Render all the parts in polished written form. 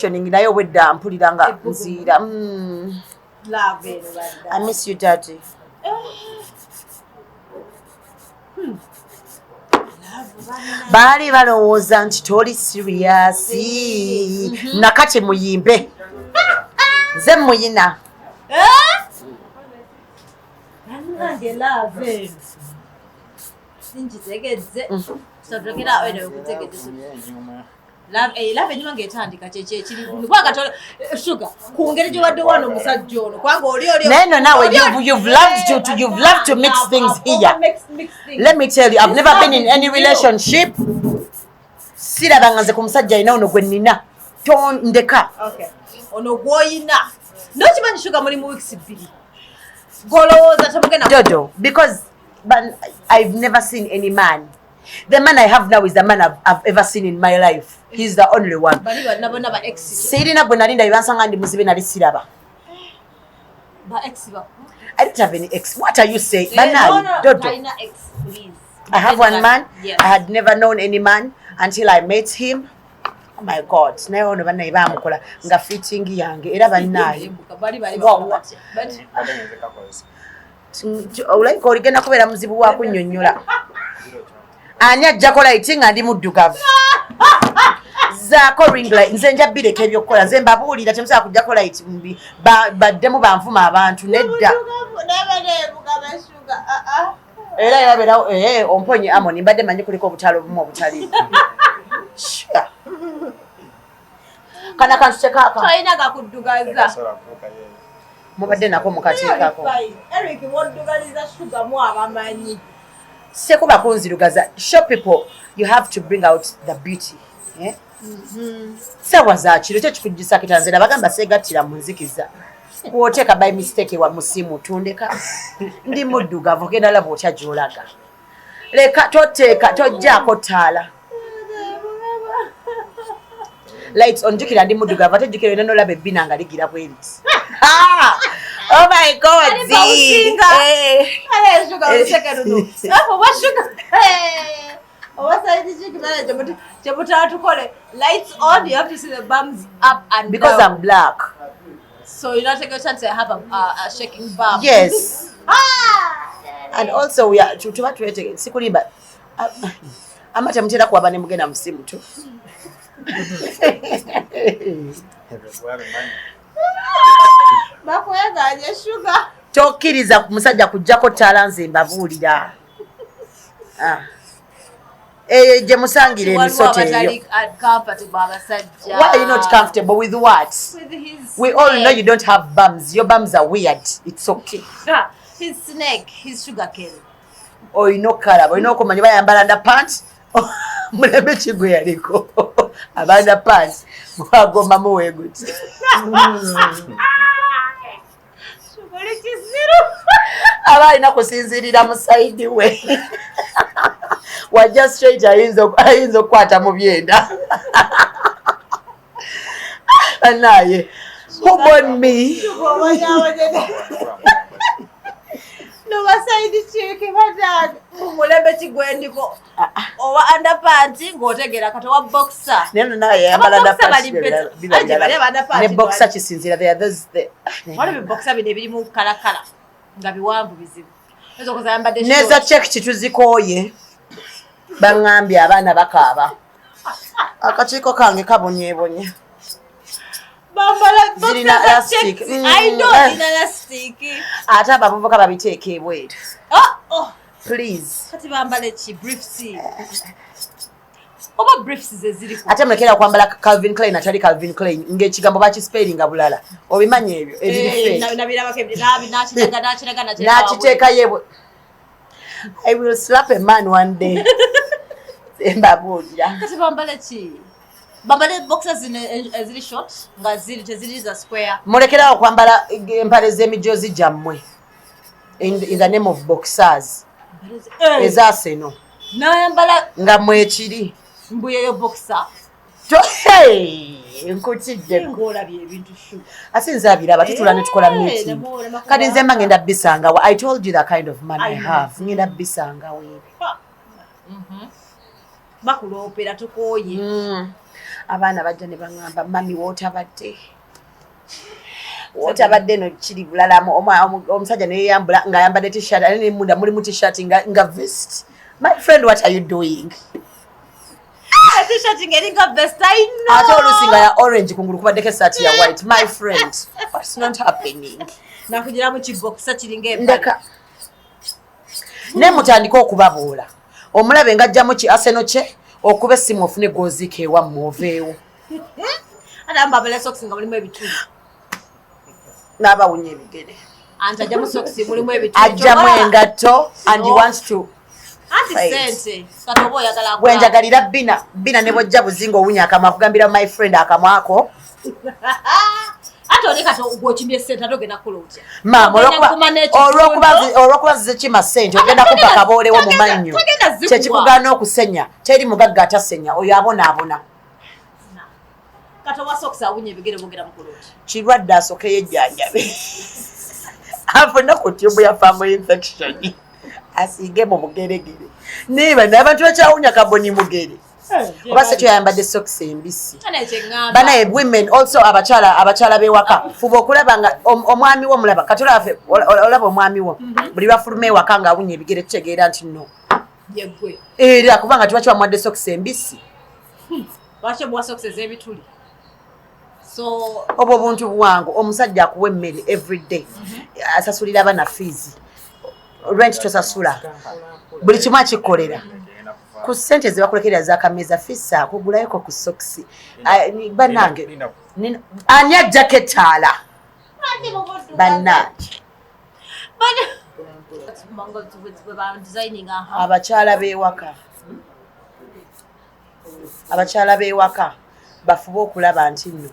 nayo wedda mpuliranga nziira. Love. I miss you, Daddy. Baali balowooza nti toli serious. Nakati muyimbe. Nze muyina. Banange love. Sinkitegedde. Sotokera wene okutegedde. Love enyuma ng'etandika kyekiri kubanga shuga ku ngeri gy'obadde wano omusajja ono kubanga oli no nawe you've loved to mix things here. Let me tell you, I've never been in any relationship. Sirabanga nze ku musajja alina ono gwe nnina tondeka ono gw'oyina nokimanyi shuga muri mu weeks 2 golowooza temugenda Jojo because I've never seen any man. The man I have now is the man I've ever seen in my life. He's the only one. Sirina bwe nalinda bibansanga ndi muzibe nali siraba. I don't have any ex. What are you saying? Dodo. I have one man. Yes. I had never known any man until I met him. Oh my God. Naye ono banaye bamukola nga fitting yange era bannaye. Olayika oligenda kubeera muzibu wa kunnyonnyola. Ani ajjako lighting nga ndi muddugavu. Zaako ring light nze nja bireka ebyokukola nze mbabuulira temusobola kujjako light baddemu banvuma abantu nedda. Era yabeera omponye amoni mbadde manyi kuliko obutalo obumu obutali. Kana kantu kyekaaka. Tolina gakuddugaza. Mubadde nako mukateekako. Eric woddugaliza shuga mu abamanyi. Sekuba kunzirugaza. Show people you have to bring out the beauty. Yeah? Sawa za kiro kyo kikujjisa kitanze nabagamba seegattira mu nzikiza. Kwoteeka by mistake wa musimu tundeka. Ndi muddugavu genda laba otya gy'olaga. Leka toteeka tojjaako ttaala. Lights on jukira ndi muddugavu ate jukira eno nolaba Bina nga ligira bwebiti. Oh my God! Lights on, you have to see the bums up and because down. I'm black. So you not take a chance to have a shaking bum. Yes. And also we are to sikulimba. Amata mutera kuwaba ne mugenda musimu tu. Bakweganye shuga. Tokkiriza musajja kujjako ttaala nze mbabuulira. Gye musangire emisoto eyo. Why are you not comfortable with what? With his we all know you don't have bums. Your bums are weird. It's okay. His snake, his sugar cane. Oyina okalaba olina okumanya bayambala underpants. Mulembe kigwe yaliko. Abanda pants. Mwagomba muweguti. Aba alina kusinzirira mu saidi we. Wajja straight ayinza okukwata mu byenda. Anaye. Who born me? No basaidi chike badad. Mulembe kigwendiko. Owa underpants ng'otegera kati wa boxer. Neno naye yambala underpants. Ne boxer kisinzira there those the. Wale boxer bide biri mu kala nga biwanvu bizibu. Ezo koza yambadde short. Neza check kituzikooye. Bangambye abaana bakaaba. Akakiiko kange kabonyeebonye. Bambala boxer check. I know in elastic. Ate abavubuka babiteeka ebweru. Oh. Please. Kati bambale ki briefs. Oba briefs zeziriko. Ate mulekera kwambala Calvin Klein atali Calvin Klein ng'ekigambo bakispellinga bulala. Obimanye ebyo ebiri nabirabako nakiraga nakiteeka yebwe. I will slap a man one day. Mbabuulira. Kati bambale ki? Bambale boxers eziri short nga teziri za square. Mulekerawo kwambala empale z'emijoozi gyammwe. In the name of boxers. Ezaseno. Nayambala nga mwekiri. Mbuyeyo boxer. Nkutidde. Ngola bye ebintu shu. Asinza abiraba tutula ne tukola meeting. Kati nze mba ngenda bisanga. I told you the kind of man I have. Ngenda bisanga wewe. Bakuloopera tukooye. abaana bajja ne baŋŋamba mami wootabadde no kiri bulala omusajja neyeyambula ng'ayambadde t-shirt ate nemunda mulimu t-shirt nga vest. My friend, what are you doing? T-shirt ngeringa vest, I know. Ate olusinga ya orange kungulu kubaddeko esaati ya white. My friend, what's not happening? Nakugira mu kiboxa kiringa ndeka ne mutandika okubabuula omulabe ng'ajjamu ki Arsenal kye okuba essimu ofune goziika ewammwe oveewo. Ate ambabala socks nga mulimu ebituli. N'abawunya ebigere. Anti ajjamu socks mulimu ebituli. Ajjamu engatto and he wants to. Anti sente. Katobo oyagala akula. Bwenjagalira Bina ne bwojja buzinga owunya akamwa akugambira my friend akamwako. Ate oleka gwokimbye sente ate ogenda kukola otya? Maama olw'okuba zize kima ssente ogenda kubba kaboolewo mu mannyo. Kyekikugaana okusenya. Teri mugagga atasenya oyo abonaabona. Kati owa socks awunya ebigere bwogera mukola otya? Kirwadde asooke yejjanjabe. Afuna ku tyubu ya family infection. Asiige mu bugeregere. Niba n'abantu bakyawunya kaboni mugere. Oba se tuyambadde socks embisi. Bana women also abakyala b'ewaka. Fuba okulaba nga omwami wo mulaba. Katulafe olaba omwami wo. Buli bafuluma ewaka ng'awunya ebigere tutegeera nti no. Yeggwe. Era kubanga tuba kibamuwadde socks embisi. Lwaki omuwa socks ez'ebituli? So obwo buntu bwangu omusajja akuwa emmere everyday. Asasulira abaana fees. Rent tosasula. Buli kimu akikolera. Ku ssente ze bakulekerera z'akameza fissa kugulayoko ku socks. Banange. Ani ajjako ettaala? Banange. Abakyala b'ewaka. Abakyala b'ewaka bafuba okulaba nti nno.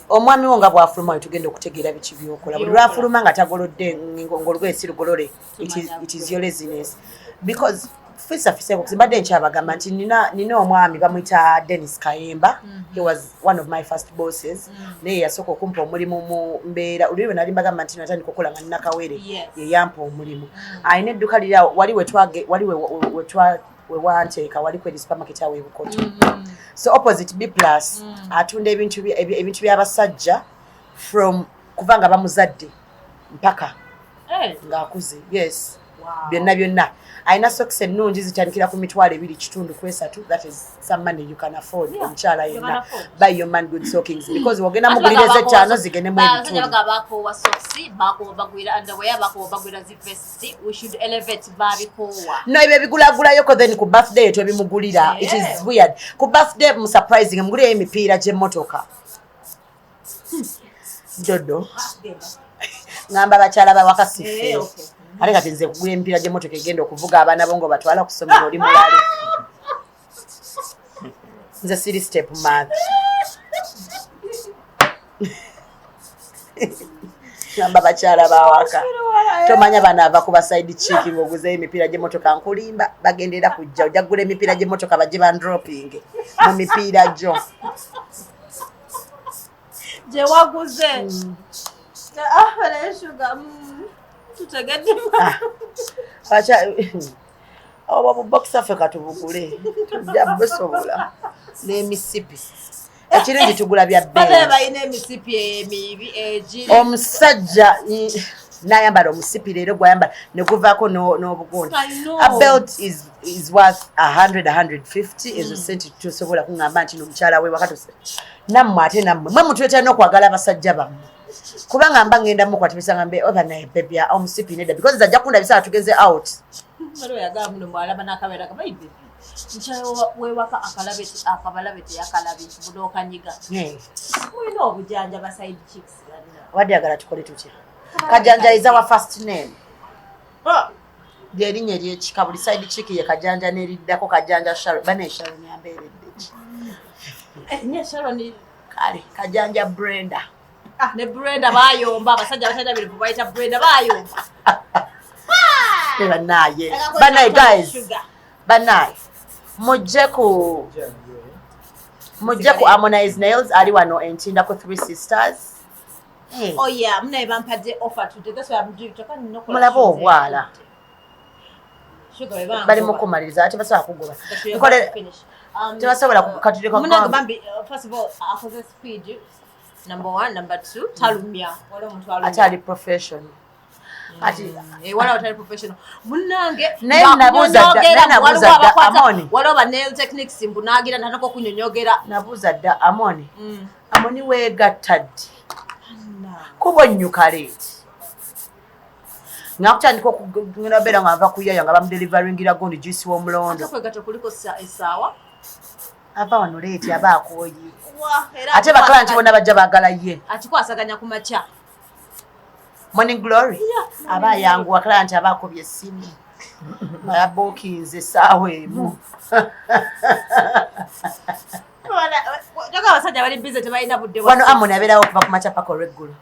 Omwami wo nga bw'afuluma tugenda okutegeera biki by'okola. Buli lwafuluma nga tagolodde ng'olugoye si lugolole. It is your laziness. Because fisa mbadde nkyabagamba nti nina omwami bamuyita Dennis Kayemba. He was one of my first bosses. Naye yasooka okumpa omulimu mu mbeera. Oluli bwe nali mbagamba nti natandika okukola nga nina Kawere ye yampa omulimu. Ayina edduka lira wali we wanteeka wali kweri supermarket awe Bukoto. So opposite B+ atunda ebintu by'abasajja from kuvanga bamuzadde mpaka ng'akuze. Yes. Byonna. Ayina socks ennungi zitandikira ku mitwalo 2.3. That is some money you can afford. Omukyala yenna. Buy your man good stockings because wogenda mugulire z'ettaano zigende mu ebituli. Bakowa socks, bakowa bagwira underwear, bakowa bagwira zivest. We should elevate Babie kowa. No, ebyo bigulagulayo then ku birthday etwe bimugulira. It is weird. Ku birthday mu surprising mugulire emipiira gy'emmotoka. Dodo. Ngamba bakyala bawaka sife. Ate kati nze kugula emipiira gy'emmotoka egenda okuvuga abaana bo ng'obatwala ku ssomero oli mulale. Nze siri step mother. Ngamba bakyala bawaka. Tomanya bana ava ku baside chick ng'oguzeeyo emipiira gy'emmotoka nkulimba bagendera kujja ojja kugula emipiira gy'emmotoka bajje bandropping mu mipiira gyo. Gye waguze. Shuga. Tutegedde. Obo boxer fe katubugule. Tujja busobola. N'emisipi. Ekirungi tugula bya bbeeyi. Bale bayina emisipi emibi egiri. Omusajja n'ayambala omusipi leero gwayambala ne guvaako n'obugondi. A belt is worth 100-150 ezo sente tusobola kuŋŋamba nti n'omukyala we wakatuse. Nammwe ate nammwe mwe mutwetera n'okwagala abasajja bammwe. Kubanga mba ngenda mukwata bisanga mbe oba naye baby omusipi nedda because ajja kunda bisanga tugeze out. Malo yagamba muno mwalaba n'akabeera ka baby. Nchayo wewaka akabalabete yakalabi budokanyiga. Mulina obujanja ba side chicks balina. Wadde agala tukole tutya. Kajanja is our first name. Lyerinnya ery'ekika buli side chick ye Kajanja n'eriddako Kajanja Sharon. Bane Sharon yambeeredde. Nya Sharon kale Kajanja Brenda. Ne Brenda bayomba abasajja abatanda biri bayita Brenda bayomba. Banaye. Banaye guys. Banaye. Mujje ku Harmonize Nails ali wano entinda ku 3 Sisters. Hey. Oh yeah, mnaye bampadde offer today. That's why I'm doing toka nino kola. Mulabo obwala. Sugar we banga. Bali mukumaliriza ate basobola kugoba. Nkole tebasobola kukatuleka munange Bambi first of all akoze speed number 1 number 2 talumya wala omuntu alumya atali professional ati wala otali professional munange nabuza dda Amoni wala ba nail techniques mbunagira natako kunyonyogera nabuza dda Amoni Amoni wegattadde kubonnyuka leeti ngakutandika okugenda beera nga nva kuyaya nga bamudelivaringira gondi juice w'omulondo okwegata kuliko essaawa ava wano leeti aba akooyi ate bakala nti bonna bajja baagala ye akikwasaganya ku makya Morning Glory aba ayanguwa kala nti aba akobye essimu bayabookinze essaawa emu abasajja bali bize tebalina budde wano Amoni abeerawo okuva ku makya paka olweggulo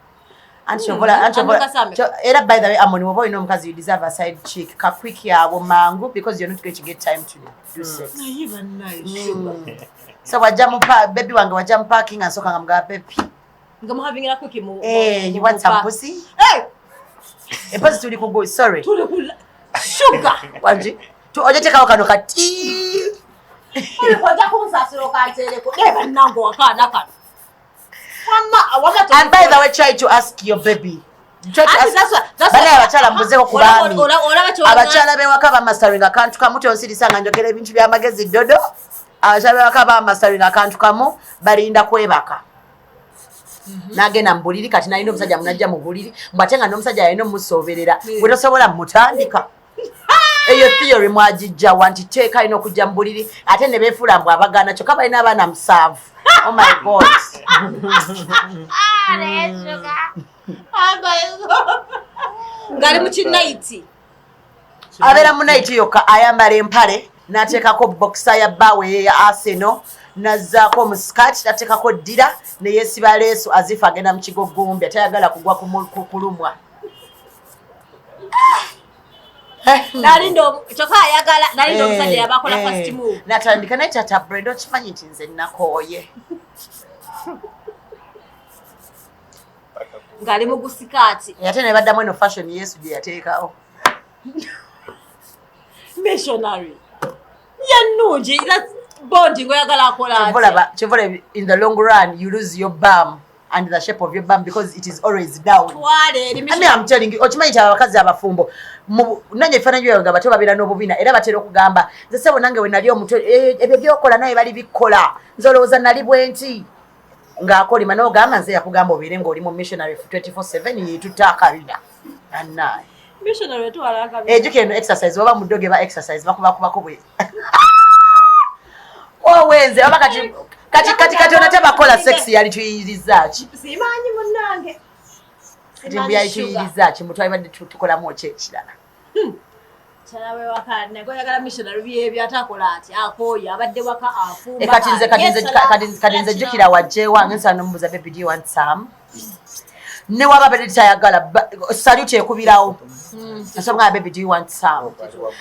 era by the way Amoni woba olina omukazi you deserve a side chick kakwiki yawo mangu because you're not going to get time to do sex so baby wange wajja mu parking ansooka nga mugaba baby ngamuhavingira quick mu you want some pussy pussy tuli kugo sorry shuga wanji oje tekawo kano kati wajja kunsasiro kantereko neba nango wakana kano and by the way try to ask your baby banaye abakyala mbuzeeko ku baami abakyala bewaka bamastering akantu kamu tonsirise nga njogera ebintu byamagezi dodo abakyala bewaka bamastering akantu kamu balinda kwebaka nagenda mu buliri kati nalina omusajja munajja mu buliri mbwate nga n'omusajja yalina omusoberera bwe tosobola mutandika eyo theory mwagijja wanti teeka alina okujja mu buliri ate ne beefuula mbw abagaana kyokka balina abaana 7 oh my god ngali mu kinaiti abeera mu naiti yokka ayambala empale n'ateekako boxer ya bawe ya Arsenal nazzaako omusikati nateekako ddira neyeesiba leesu azifu agenda mu kigogombe atayagala kugwa kulumwa kyokka ayagala nalinda omusajja yabakola first move natandika naye tata Brenda okimanyi nti nze nakooye ngali mu gusikaati ate ne baddamu eno fashion Yesu gye yateekawo missionary yannungi era bondi ngoyagala akola Chevola in the long run you lose your bum and the shape of your bum because it is always down. I'm telling you okimanyi kya abakazi abafumbo nanye ebifaananyi byawe nga bato babeera n'obubina era batera okugamba nze sebo nange we nali omuto ebyo byokola naye bali bikola nze olowooza nali bwenti ng'akolima n'ogamba nze yakugamba obeere ng'oli mu missionary 24/7 yeetutaakabira annaye missionary tuwalaka ejjukira eno exercise oba mu ddoge ba exercise bakubakubako bwe owenze oba kati ona tebakola sex yali tuyiriza ki simanyi munnange timbi yali tuyiriza ki mutwali badde tukolamu ekirala kyalawe waka nagoyagala missionary byebyo atakola ati akoya abadde waka afumba kati nze jjukira wajje wange nsa nomubuza baby do you want some ne waba badde tayagala salute ekubirawo nsonga baby do you want some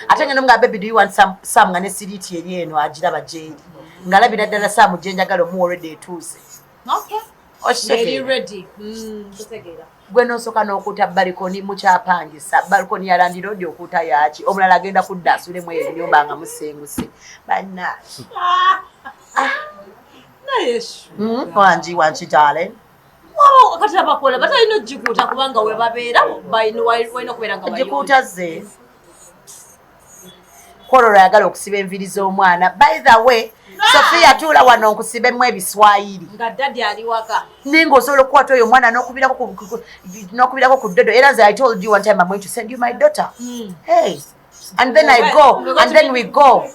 ate ngeno nga baby do you want some nga ne siriti eri eno agiraba jeeri ngalabira ddala saamu gye njagala omu already etuuse gwe nosooka n'okuuta balikoni mukyapangisa balikoni ya Land Road okuuta yaki omulala agenda kudda asulemu eyo ennyumba nga musenguse bannange wangi darling kati abakola batalina ogikuuta kubanga we babeera walina okubeera nga gikuuta ze kololo ayagala okusiba enviri z'omwana by the way Sophia tuula wano nkusibemu ebiswayiri nga daddy ali waka ninga osobola okukwata oyo omwana n'okubirako ku ddodo era nze I told you one time I'm going to send you my daughter hey and then I go and then we go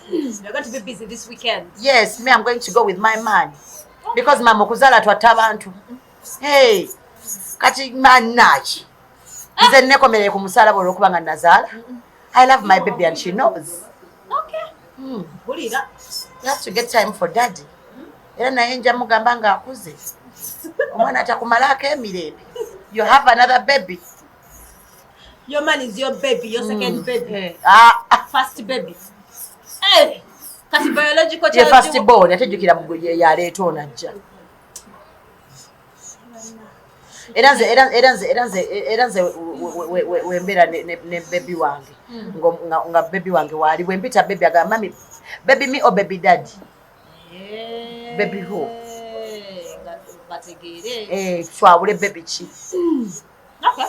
you're going to be busy this weekend yes me I'm going to go with my man because mama okuzaala twatta abantu hey kati manaki nze nekomereye ku musalaba olw'okuba nga nazaala I love my baby and she knows bulira you have to get time for daddy era naye nja mugamba nga akuze omwana atakumalako emirembe you have another baby your man is your baby your second baby first baby kati biological child first born atejjukira yaleeta onajja era nze wembeera ne baby wange nga baby wange waali wempita baby agamba mami baby me or baby daddy Baby who? Bategere. Twabule baby chi. Okay.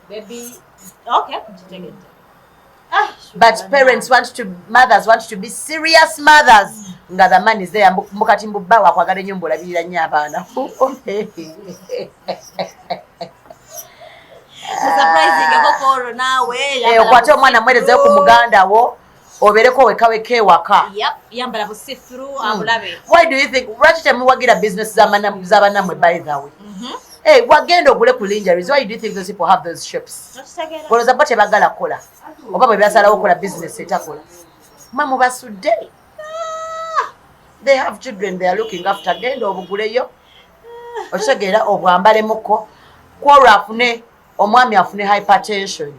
Baby. Okay. But mothers want to be serious mothers. Nga the man is there mukati mbubba wakwagala nnyo mbulabirira nnyo abaana. Okwate omwana mwerezeyo ku muganda wo obeereko wekaweka ewaka. Why do you think lwaki temuwagira business z'abanammwe by the way? Hey, wagenda ogule ku lingeries. Why do you think those people have those ships? Olowooza bo tebagala kukola oba bwe basalawo okukola business etakola mama basudde. They have children they are looking after. Genda obuguleyo okitegeera obwambalemuko kwolwo afune omwami afune hypertension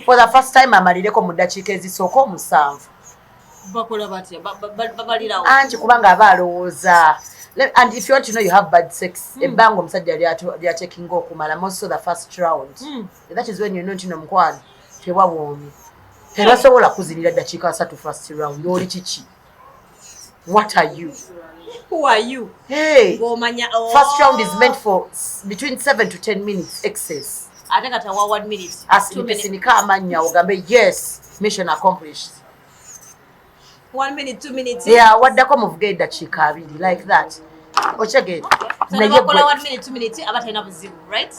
for the first time amalireko mu ddakiika ezisooka 7. Bakola batya babalirawo anti kubanga aba alowooza. And if you want to know you have bad sex, ebbanga omusajja lyatekinga okumala most of the first round. That is when you know nti nomukwano tewabwomi. Tebasobola kuzinira ddakiika 3 first round. Oli kiki? What are you? Who are you? Hey, first round is meant for between 7 to 10 minutes excess. Ate kata wa 1 minute. Asinika amanya ogambe yes, mission accomplished. 1 minute, 2 minutes. Yeah, waddako muvuge eddakiika 2 like that. Ochege. Naye bakola 1 minute, 2 minutes abatalina buzibu, right?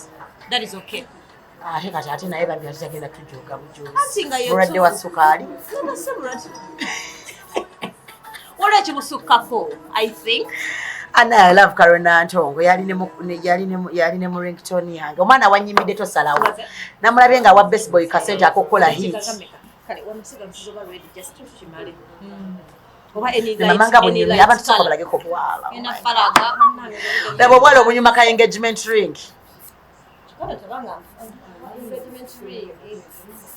That is okay. Ate naye babbi atagenda tujoga bujozi. Ati nga yo. Mulwadde wa sukaali. Olw'eki kibusukkako, I think. And I love Karona Ntongo. Yali ne mu ringtone yange. Omwana wanyimidde tosalawo. Namulabye nga wa baseball kasente akokola hit. Kale wamusiga msizoba ready just to shimale. Namanga bunyumya abantu sokobalageko bwala. Ena falaga. Lebo bwala obunyuma ka engagement ring. Engagement ring.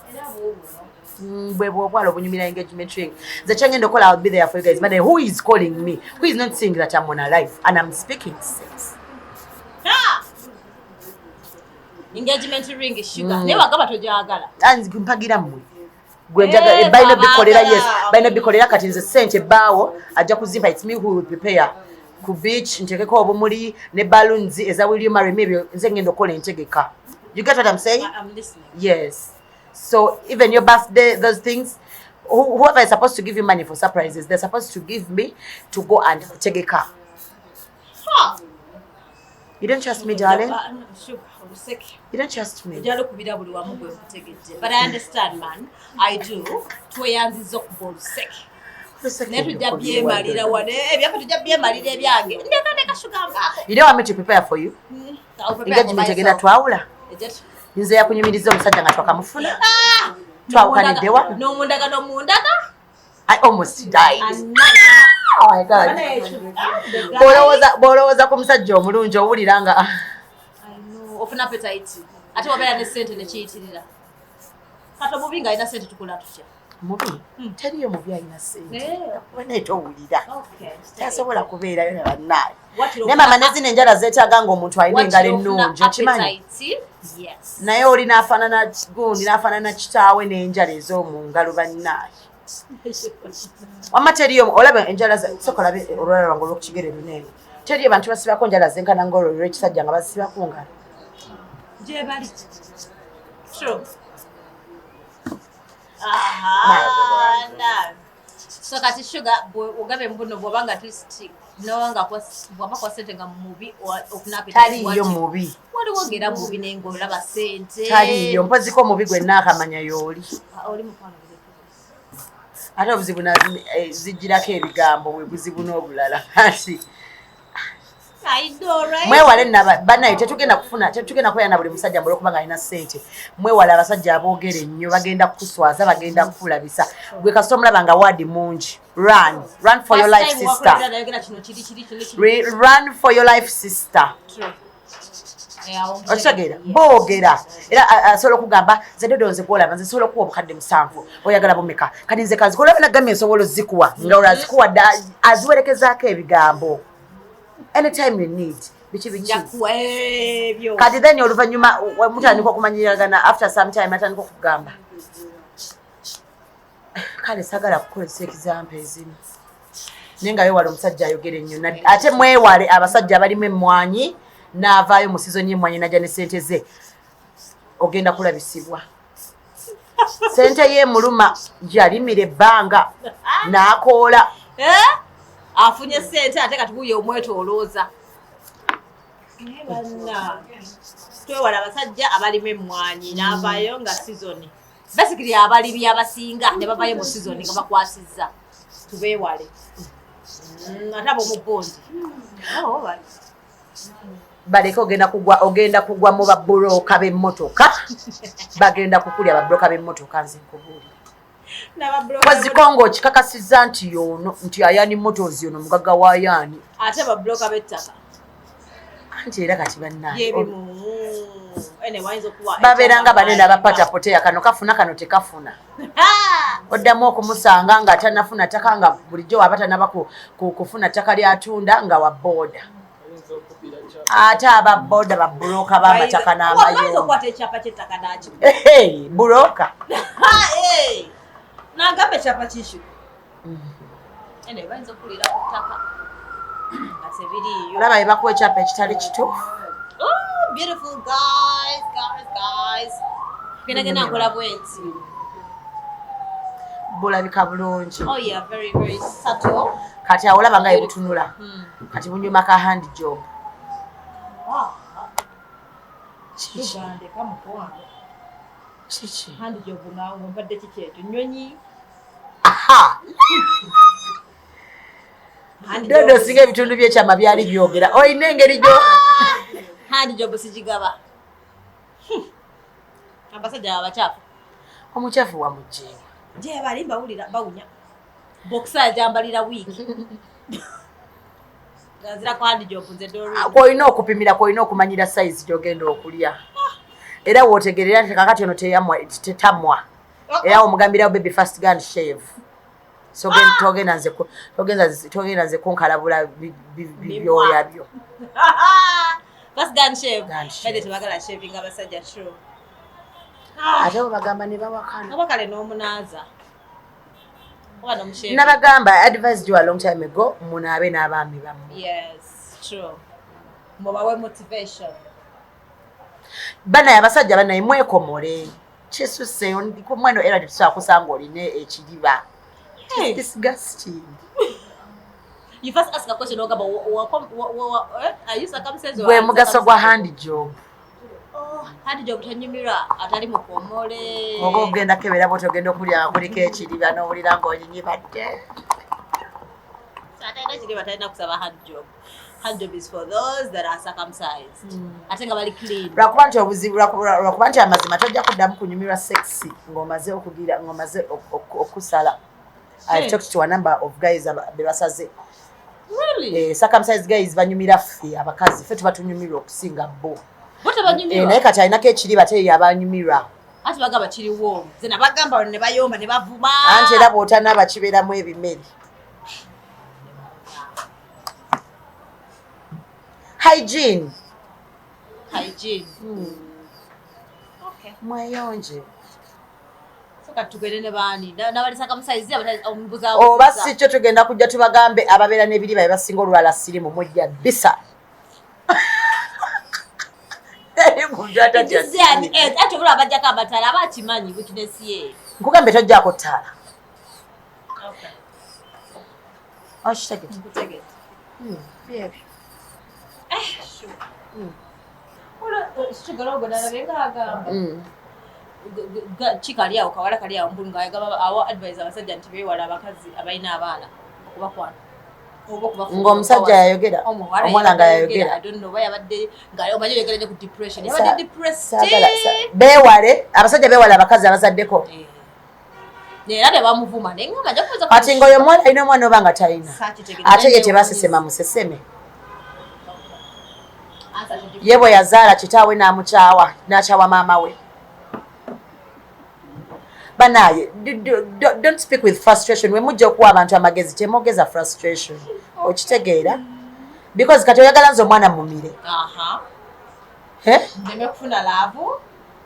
Ena bubu. Bwebo bwala obunyumira engagement ring. The changing okola I'll be there for you guys. But who is calling me? Who is not saying that I'm on a live and I'm speaking sense? Engagement ring shuga. Ne bagaba tojagala. Anzi kumpagira mmwe. Gwenjaga baina bikolera yes baina bikolera kati nze sente baawo ajja kuzimba it's me who will prepare ku beach ntekeko obumuli ne balloons eza will you marry me nze ngendo kola entegeka. You get what I'm saying? I'm listening. Yes. So even your birthday those things whoever is supposed to give you money for surprises they're supposed to give me to go and tegeka. You don't trust me, darling? You don't trust me? But I understand, man. I do. You don't want me to prepare for you? Engagement again twawula. Nze yakunyumiriza omusajja nga twakamufuna. Twawukanidde wa? I almost died. Oh my God. Bolowooza ku musajja omulungi owulira nga ofuna appetite. Ate wabeera ne ssente ne kiyitirira. Kati omubi ng'alina ssente tukola tutya? Mubi? Teriyo mubi alina ssente. Kuba naye towulira. Tasobola kubeerayo ne bannaye. Naye mama ne zino enjala zeetaaga ng'omuntu alina engalo ennungi okimanyi? Naye oli n'afaanana gundi n'afaanana kitaawe n'enjala ez'omu ngalo bannaye. Wamma teriyo olaba enjala sokola olwala lwange olw'okukigere luneeno. Teriyo bantu basibako njala zenkana ng'olwo lw'ekisajja nga basibako ngalo. Gye bali. True. So kati shuga ogabe mbuno bw'obanga twisiti nowanga bw'aba kwa ssente nga mubi ofuna appetite. Taliyo mubi. Waliwo ng'era mubi naye ng'olaba ssente. Taliyo mpoziko mubi gwe naakamanya y'oli. Oli mukwano. Ate obuzibu zijjirako ebigambo bwe buzibu n'obulala. Mwewale bannaye tetugenda kwera na buli musajja mbula okubanga alina ssente. Mwewale abasajja aboogera ennyo bagenda kukuswaza bagenda kukulabisa. Gwe kasita omulaba nga waadi mungi. Run for your life sister. Run for your life sister. Okitegeera boogera era asobola okugamba nze dodo nze kwolaba nze sobola okuwa obukadde 7 oyagala bumeka kati nze kazi kolaba nagamye nsobola ozikuwa nga olazikuwa aziwerekezaako ebigambo anytime you need bichi kati then oluvannyuma mutandika okumanyiragana after some time atandika okugamba kale sagala kukozesa example ezimu nenga yewale omusajja ayogera ennyo ate mwewale abasajja abalimu emmwanyi n'avaayo mu sizoni y'emmwanyi najja ne sente ze ogenda kulabisibwa sente y'emuluma yalimira ebbanga n'akoola afunye sente ate kati buye omwetolooza banna twewala abasajja abalimu emmwanyi n'avaayo nga sizoni basikiri abalimi abasinga ne bavaayo mu sizoni nga bakwasizza tubeewale ate ab'omubondi baleke ogenda kugwa mu babulooka b'emmotoka bagenda kukulya babulooka b'emmotoka nze nkubuulira wazikonga okikakasizza nti yono nti ayani motozi yono mugagga waayani ate babulooka b'ettaka anti era kati bannaye bannaye babeeranga banene abapatapoteya kano kafuna kano tekafuna oddamu okumusanga nga tanafuna ttaka nga bulijjo waba tanaba kufuna ttaka lyatunda nga wa booda ate ababooda babulooka b'amataka n'amayumba bulooka nagamba ekyapa kishu ene bayinza okulira ku ttaka olaba bye bakuwa ekyapa ekitali kituufu beautiful guys genagena nkola bwensi bulabika bulungi very subtle kati awo olaba nga yebutunula kati bunyuma ka hand job kiki hand job nga mbadde kikyetu nyonyi dodo singa ebitundu byekyama byali byogera olina engeri gyo hand job sigigaba abasajja abakyafu omukyafu wamugjeewa je bali mbawulira bawunya boxer jambalira wiiki gazira kwa hand job nze Doreen koina okupimira koina okumanyira size gyogenda okulya era wootegerera nti kakati ono tetamwa era omugambirawo baby first gun shave so togenda nze kunkalabula bibyoya byo first gun shave bade tebagala shaving abasajja true ate bagamba ne bawakana abakale n'omunaaza wana mushaving nabagamba advice you a long time ago munaabe n'abaami bammwe yes true mubawe motivation bana abasajja banaye mwekomole kisuse mweno era tusobola kusanga oline ekiriba disgusting you first ask a question ogamba are you circumcised gwe mugaso gwa hand job hand job tanyumira atali mukomole oba ogenda kebera bwoti ogenda okulya kuliko ekiriba n'owulira ng'olinyibadde atayina kiriba talina kusaba hand job. Hand job is for those that are circumcised. Ate nga bali clean. Lwakuba nti obuzibu lwakuba nti amazima tojja kuddamu kunyumirwa sexy ng'omaze okugira ng'omaze okusala. I've talked to a number of guys be basaze. Really? Circumcised guys banyumira ffe abakazi ffe tuba tunyumirwa okusinga bo. Bote banyumirwa? Naye kati alinako ekiriba te yabanyumirwa. Ati bagamba kiriwo. Zena bagamba ne bayomba ne bavuma. Anti era bw'otanaba kibeeramu ebimeri. Hygiene. Hygiene. Okay. Mweyonje. Soka tugende ne bani. Nabali circumcised ombuza. Oba si kyo tugenda kujja tubagambe ababeera n'ebiriba basinga olwala sirimu mujja bisa. Ate bula bajjako abatala abakimanyi weakness ye. Nkugambe tojjako ttaala. Okay. Oshitegete. Nkutegete. Byebyo. Sure. Shuga logo nalabenga agamba. Chikali awo kawala kali awo mbulunga ayagaba awo advisor abasajja nti bewala abakazi abayina abaana okubakwana. Ng'omusajja yayogera omwana nga yayogera I don't know why abadde nga omanyi yogera ku depression yabadde depressed bewale abasajja bewale abakazi abazaddeko era ne bamuvuma naye nga ajja kuweza kati ng'oyo omwana alina omwana oba nga talina ate ye tebasesema museseme ye bwe yazaala kitaawe n'amukyawa n'akyawa maama we banaye don't speak with frustration we mujja okuwa abantu amagezi temwogeza frustration okitegeera because kati oyagala nze omwana mumire nemekufuna laavu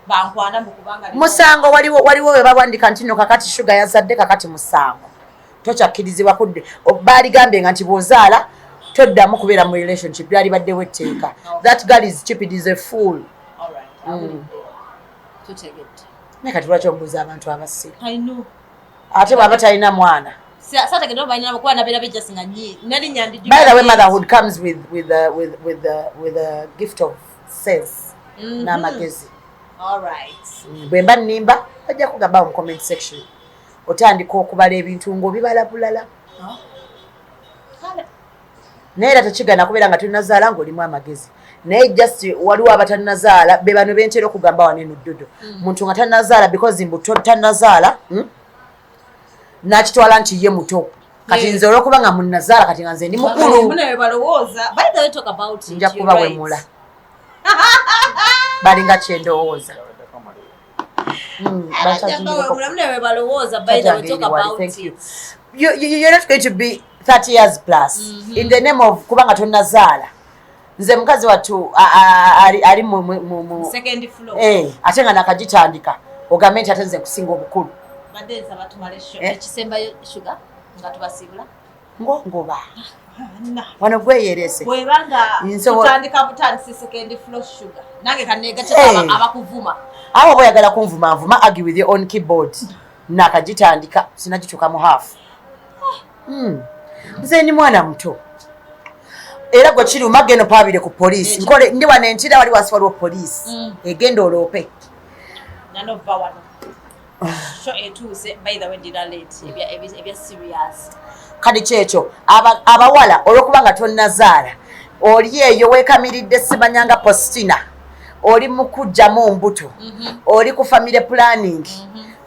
bankwana mukubanga musango waliwo we babandika nti no kakati shuga yazadde kakati musango tokyakkirizibwa kudde baaligambye nga nti bw'ozaala toddamu kubeera mu relationship lyali baddewo etteeka that girl is stupid is a fool naye kati lwaki obuuza abantu abasiru ate bw'aba talina mwana. By the way, motherhood comes with a gift of sense. N'amagezi. All right. Bwe mba nnimba bajja kugamba mu comment section. Otandika okubala ebintu ng'obibala bulala. Naye era tekigana kubeera nga tulinazaala ng'olimu amagezi. Naye just waliwo abatanazaala be bano bentera okugamba wano eno ddodo. Muntu nga tanazaala because mbu tanazaala nakitwala nti ye muto kati nze olwokuba nga munnazaala kati nga nze ndi mukulu nja kuba wemula balinga kyendowooza you're not going to be 30 years plus in the name of kuba nga tonnazaala nze mukazi wattu ali mu ate nga nakagitandika ogambe nti ate nze nkusinga obukulu Badeza batumale ekisembayo shuga nga tubasibula ngoba wano gweyerese bwebanga tutandika butandisi second floor sugar nange kanegate abakuvuma abo boyagala kunvuma nvuma argue with your own keyboard nakagitandika sinagituka mu half nze ni mwana muto era gwe kiri umageno pabire ku police nkole ndi wane ntira wali wasiwaliwo police egenda olope nanova wano by the way did a late ebya serious kadi kyekyo abawala olwokuba nga tonnazaala oli eyo weekamiridde sibanyanga postina oli mu kujjamu mbuto oli ku family planning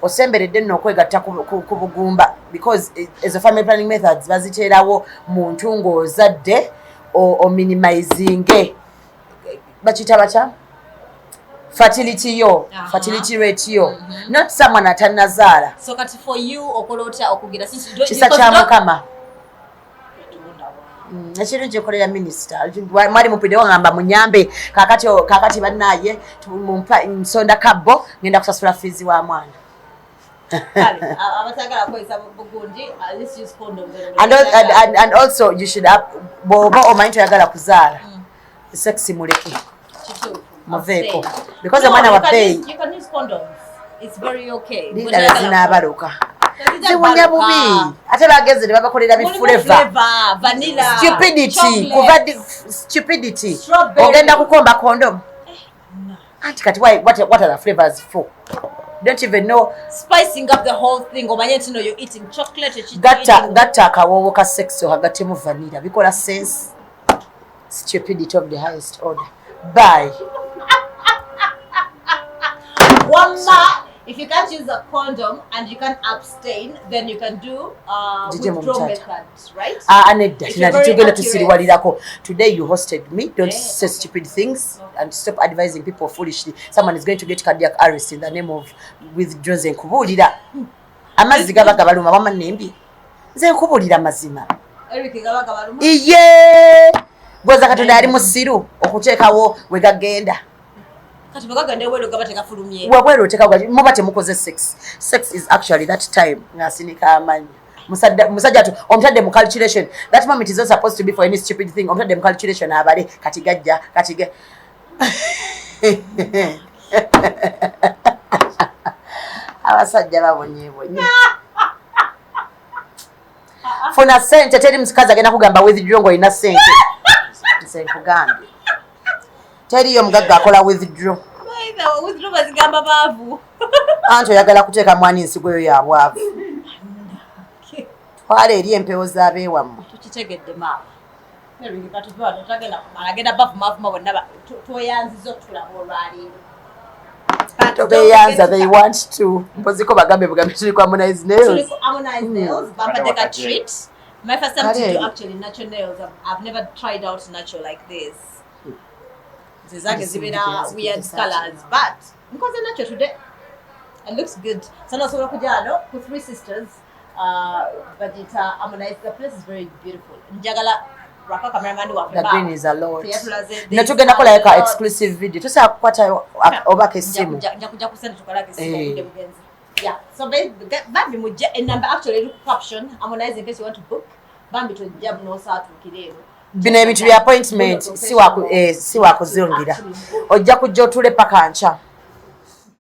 osemberedde nno okwegatta ku bugumba because ezo family planning methods baziteerawo mu ntu ng'ozadde ominimizinge bakiyita batya fertility rate yo not someone atanazaala so kati for you okolota okugira kisa kya mukama ekirungi ekolera minisita mwali mupiddewo ngamba munyambe kakati bannaye nsonda kabbo ngenda kusasula fiizi wa mwana and also you should bw'oba omanyi toyagala kuzaala sex muleke Maveko. Because the man of Babie. You can use condoms. It's very okay. Nina zinabaruka. Ziwunya bubi. Ate bageze ne babakolera bi flavor. Vanilla. Stupidity. Kuvadi stupidity. Ogenda kukomba condom. Auntie kati what are the flavors for? Don't even know. Spicing up the whole thing. Omanye know you're eating chocolate. Gatta akawowo ka sex hagati mu vanilla. Bikola sense. Stupidity of the highest order. Bye. If you can't use a condom and you can't abstain, then you can do withdrawal methods, right? Today you hosted me. Don't say stupid things and stop advising people foolishly. Someone is going to get cardiac arrest in the name of withdrawals and kubulira. Amazzi gabagabaluma mama nembi. Nze nkubulira mazima. Everything gabagabaluma. Iye. Gwoza katonda yali musiru okuteekawo we gagenda. Kati bagagande welo gabateka fulumye. Wabwero oteka muba temukoze sex. Sex is actually that time ngasinika amanyi. Musajja tu omtadde mu calculation. That moment is not supposed to be for any stupid thing. Omtadde mu calculation abale kati gajja kati abasajja babonyebonye. Funa sente teri msikazi agenda kugamba withdraw ngo ina sente. Nse nkugambye. Teri yo mugagga akola withdraw. Withdraw bazigamba baavu. Anto yagala kuteeka mwani nsigweyo ya bwavu. Twale eri empewo z'abeewammwe. Tukitegedde maavu. Neringi katubwa totagenda kumala agenda baavu maavu mabonna twoyanziza otulaba olwaleero. Tobeyanza they want to. Mpoziko bagambe bugambe tuli kwa Harmonize nails. Harmonize nails. Bampadeka treat. My first time to do actually natural nails. I've never tried out natural like this. Zizange zibina weird colors, but because they're natural today, it looks good. So now so kujano with three sisters. But it's Harmonize. The place is very beautiful. Njagala raka cameraman wa. The green is a lot. Na tugenda kola like exclusive video. Tusa kukwata obaka simu. Njakuja kusenda tukola kesimu kude bugenzi. Yeah, so Babie mujja number actually look caption harmonize in case you want to book. Babie to jab no sa tukirero. Bino ebintu bya appointment si wa kuzirungira ojja kujja otule paka ncha